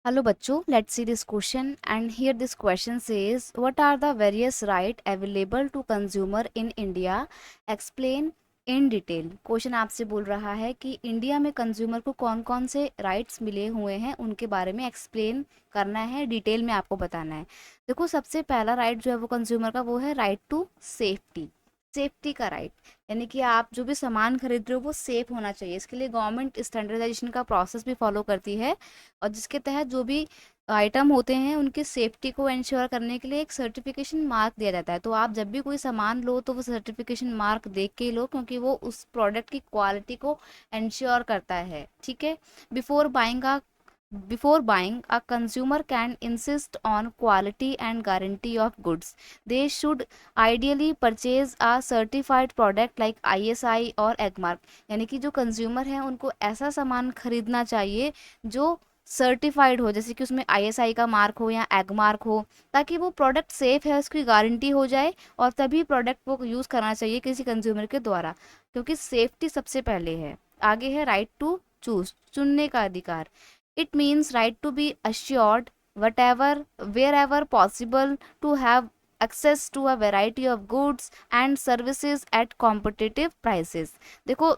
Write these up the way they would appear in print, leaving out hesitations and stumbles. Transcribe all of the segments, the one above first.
Hello बच्चों, let's see this question and here this question says what are the various right available to consumer in India? Explain in detail. Question आपसे बोल रहा है कि India में consumer को कौन कौन से राइट्स मिले हुए हैं उनके बारे में एक्सप्लेन करना है, डिटेल में आपको बताना है। देखो सबसे पहला राइट जो है वो कंज्यूमर का वो है राइट टू सेफ्टी। सेफ्टी का राइट यानी कि आप जो भी सामान खरीद रहे हो वो सेफ होना चाहिए। इसके लिए गवर्नमेंट स्टैंडर्डाइजेशन का प्रोसेस भी फॉलो करती है और जिसके तहत जो भी आइटम होते हैं उनकी सेफ्टी को इंश्योर करने के लिए एक सर्टिफिकेशन मार्क दिया जाता है। तो आप जब भी कोई सामान लो तो वो सर्टिफिकेशन मार्क देख के ही लो, क्योंकि वो उस प्रोडक्ट की क्वालिटी को इंश्योर करता है। ठीक है। Before buying a Before buying, a consumer can insist on quality and guarantee of goods. They should ideally purchase a certified product like ISI और एगमार्क। यानी कि जो कंज्यूमर हैं उनको ऐसा सामान खरीदना चाहिए जो सर्टिफाइड हो, जैसे कि उसमें ISI का मार्क हो या एगमार्क हो, ताकि वो प्रोडक्ट सेफ है, उसकी गारंटी हो जाए और तभी प्रोडक्ट वो यूज़ करना चाहिए किसी कंज्यूमर के द्वारा, क्योंकि सेफ्टी सबसे पहले है। आगे है राइट टू चूज, चुनने का अधिकार। It means right to be assured whatever wherever possible to have access to a variety of goods and services at competitive prices। देखो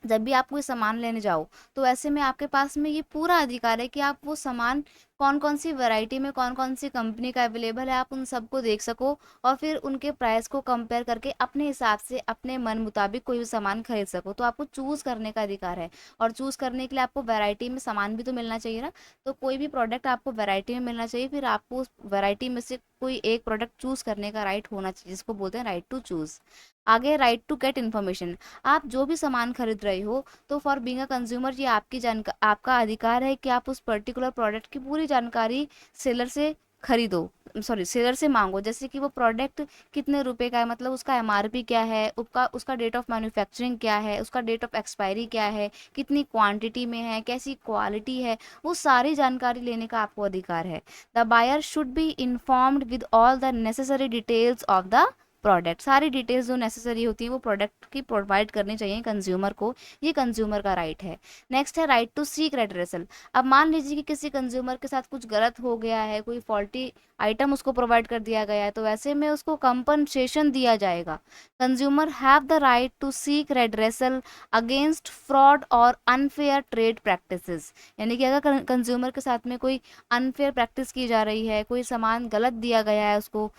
जब भी आप कोई सामान लेने जाओ तो ऐसे में आपके पास में ये पूरा अधिकार है कि आप वो सामान कौन कौन सी वैरायटी में कौन कौन सी कंपनी का अवेलेबल है आप उन सबको देख सको और फिर उनके प्राइस को कंपेयर करके अपने हिसाब से अपने मन मुताबिक कोई भी सामान खरीद सको। तो आपको चूज़ करने का अधिकार है और चूज़ करने के लिए आपको वैरायटी में सामान भी तो मिलना चाहिए ना। तो कोई भी प्रोडक्ट आपको वैरायटी में मिलना चाहिए, फिर आपको उस वैरायटी में से कोई एक प्रोडक्ट चूज़ करने का राइट होना चाहिए, जिसको बोलते हैं राइट टू चूज़। आगे राइट टू गेट इन्फॉर्मेशन। आप जो भी सामान खरीद रहे हो तो फॉर बीइंग अ कंज्यूमर ये आपका अधिकार है कि आप उस पर्टिकुलर प्रोडक्ट की पूरी जानकारी सेलर से खरीदो, सॉरी सेलर से मांगो। जैसे कि वो प्रोडक्ट कितने रुपए का है, मतलब उसका MRP क्या है, उसका उसका डेट ऑफ मैन्युफैक्चरिंग क्या है, उसका डेट ऑफ एक्सपायरी क्या है, कितनी क्वांटिटी में है, कैसी क्वालिटी है, वो सारी जानकारी लेने का आपको अधिकार है। The buyer should be informed with all the necessary details of the product. सारी डिटेल्स जो नेसेसरी होती है वो प्रोडक्ट की प्रोवाइड करनी चाहिए कंज्यूमर को। ये कंज्यूमर का राइट है। नेक्स्ट है राइट टू सीक रेड्रेसल। अब मान लीजिए कि किसी कंज्यूमर के साथ कुछ गलत हो गया है, कोई फॉल्टी आइटम उसको प्रोवाइड कर दिया गया है, तो ऐसे में उसको कंपनसेशन दिया जाएगा। Consumer have the right to seek redressal against fraud और अनफेयर ट्रेड प्रैक्टिसेस। यानी कि अगर कंज्यूमर के साथ में कोई अनफेयर प्रैक्टिस की जा रही है, कोई सामान गलत दिया गया है उसको,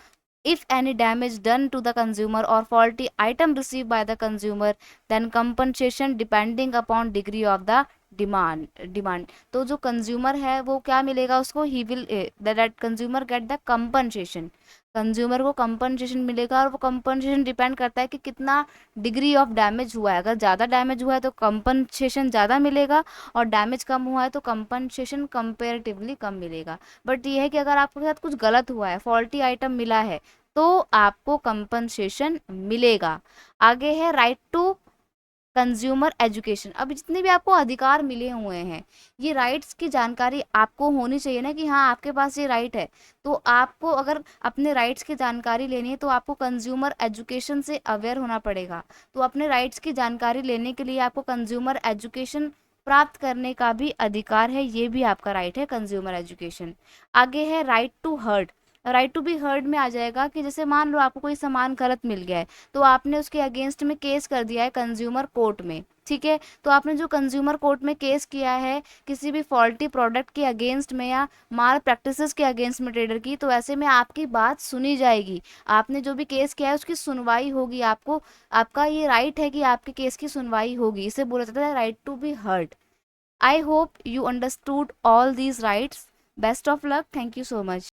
if any damage done to the consumer or faulty item received by the consumer, then compensation depending upon degree of the demand. तो जो कंज्यूमर है वो क्या मिलेगा उसको, he will that consumer get the compensation. Consumer को compensation मिलेगा और वो कंपनसेशन डिपेंड करता है कि कितना डिग्री ऑफ डैमेज हुआ है। अगर ज़्यादा डैमेज हुआ है तो कंपनसेशन ज़्यादा मिलेगा और डैमेज कम हुआ है तो कंपनसेशन कंपेरेटिवली कम मिलेगा। बट ये है कि अगर आपके साथ कुछ गलत हुआ है, फॉल्टी आइटम मिला है, तो आपको कंपनसेशन मिलेगा। आगे है राइट टू कंज्यूमर एजुकेशन। अब जितने भी आपको अधिकार मिले हुए हैं, ये राइट्स की जानकारी आपको होनी चाहिए ना कि हाँ आपके पास ये राइट है। तो आपको अगर अपने राइट्स की जानकारी लेनी है तो आपको कंज्यूमर एजुकेशन से अवेयर होना पड़ेगा। तो अपने राइट्स की जानकारी लेने के लिए आपको कंज्यूमर एजुकेशन प्राप्त करने का भी अधिकार है, ये भी आपका राइट है कंज्यूमर एजुकेशन। आगे है right to hurt. Right to be heard में आ जाएगा कि जैसे मान लो आपको कोई सामान गलत मिल गया है तो आपने उसके अगेंस्ट में केस कर दिया है कंज्यूमर कोर्ट में। ठीक है। तो आपने जो कंज्यूमर कोर्ट में केस किया है किसी भी फॉल्टी प्रोडक्ट के अगेंस्ट में या माल प्रैक्टिसेस के अगेंस्ट में ट्रेडर की, तो ऐसे में आपकी बात सुनी जाएगी। आपने जो भी केस किया है उसकी सुनवाई होगी। आपको आपका ये राइट है कि आपके केस की सुनवाई होगी। इसे बोला जाता है right to be heard. I hope you understood all these rights. Best of luck. Thank you so much.